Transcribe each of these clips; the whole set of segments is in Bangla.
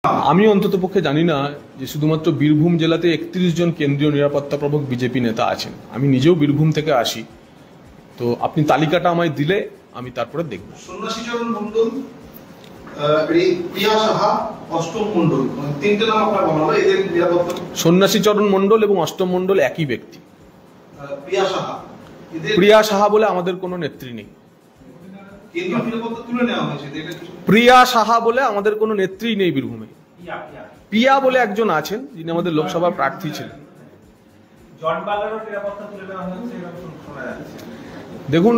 আমি অন্ততপক্ষে জানি না যে শুধুমাত্র বীরভূম জেলাতে 31 জন কেন্দ্রীয় নিরাপত্তা প্রবক্তা বিজেপি নেতা আছেন। আমি নিজেও বীরভূম থেকে আসি, তো আপনি তালিকাটা আমায় দিলে আমি তারপরে দেখব। সন্ন্যাসীচরণ মণ্ডল, প্রিয়া সাহা, অষ্টম মণ্ডল, তিনটে নাম আপনার বলা হলো। এদের নিরাপত্তা সন্ন্যাসীচরণ মণ্ডল এবং অষ্টম মণ্ডল একই ব্যক্তি। প্রিয়া সাহা বলে আমাদের কোনো নেত্রী নেই। কেন্দ্রীয় নিরাপত্তা তুলে নেওয়া হয়েছে। প্রিয়া সাহা বলে আমাদের কোনো নেত্রী নেই বীরভূমে। পিয়া বলে একজন আছেন, যিনি আমাদের লোকসভার প্রার্থী ছিলেন। দেখুন,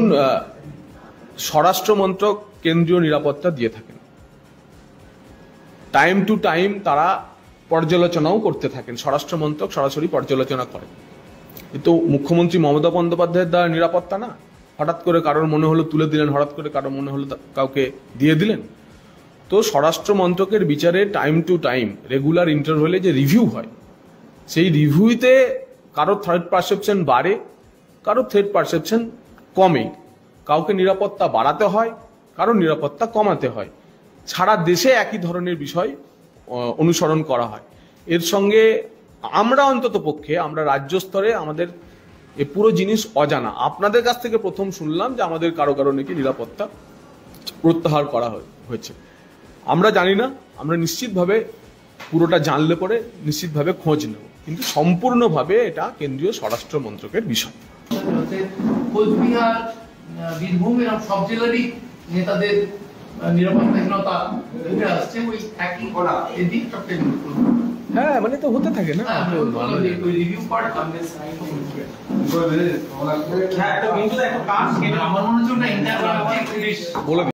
স্বরাষ্ট্র মন্ত্রক কেন্দ্রীয় নিরাপত্তা দিয়ে থাকেন। টাইম টু টাইম তারা পর্যালোচনাও করতে থাকেন। স্বরাষ্ট্র মন্ত্রক সরাসরি পর্যালোচনা করেন। কিন্তু মুখ্যমন্ত্রী মমতা বন্দ্যোপাধ্যায়ের দ্বারা নিরাপত্তা না, হঠাৎ করে কারোর মনে হলো তুলে দিলেন, হঠাৎ করে কারোর মনে হলো কাউকে দিয়ে দিলেন। তো স্বরাষ্ট্র মন্ত্রকের বিচারে টাইম টু টাইম রেগুলার ইন্টারভ্যালে যে রিভিউ হয়, সেই রিভিউতে কারোর থ্রেট পারসেপশন বাড়ে, কারোর থ্রেট পারসেপশন কমে। কাউকে নিরাপত্তা বাড়াতে হয়, কারোর নিরাপত্তা কমাতে হয়। সারা দেশে একই ধরনের বিষয় অনুসরণ করা হয়। এর সঙ্গে আমরা অন্ততপক্ষে আমরা রাজ্য স্তরে আমাদের এ পুরো জিনিস অজানা। আপনাদের কাছ থেকে প্রথম শুনলাম যে আমাদের কারো কারো নাকি নিরাপত্তা প্রত্যাহার করা হয়েছে। আমরা জানি না, আমরা নিশ্চিতভাবে পুরোটা জানলে পরে নিশ্চিতভাবে খোঁজ নেব, কিন্তু সম্পূর্ণভাবে এটা কেন্দ্রীয় স্বরাষ্ট্র মন্ত্রকের বিষয়। কোচবিহার, বীরভূম এরকম সব জেলারই নেতাদের নিরাপত্তাহীনতা উঠে আসছে। ওই একই এদিক সবটাই হ্যাঁ, মানে তো হতে থাকে না। আমার মনে হচ্ছে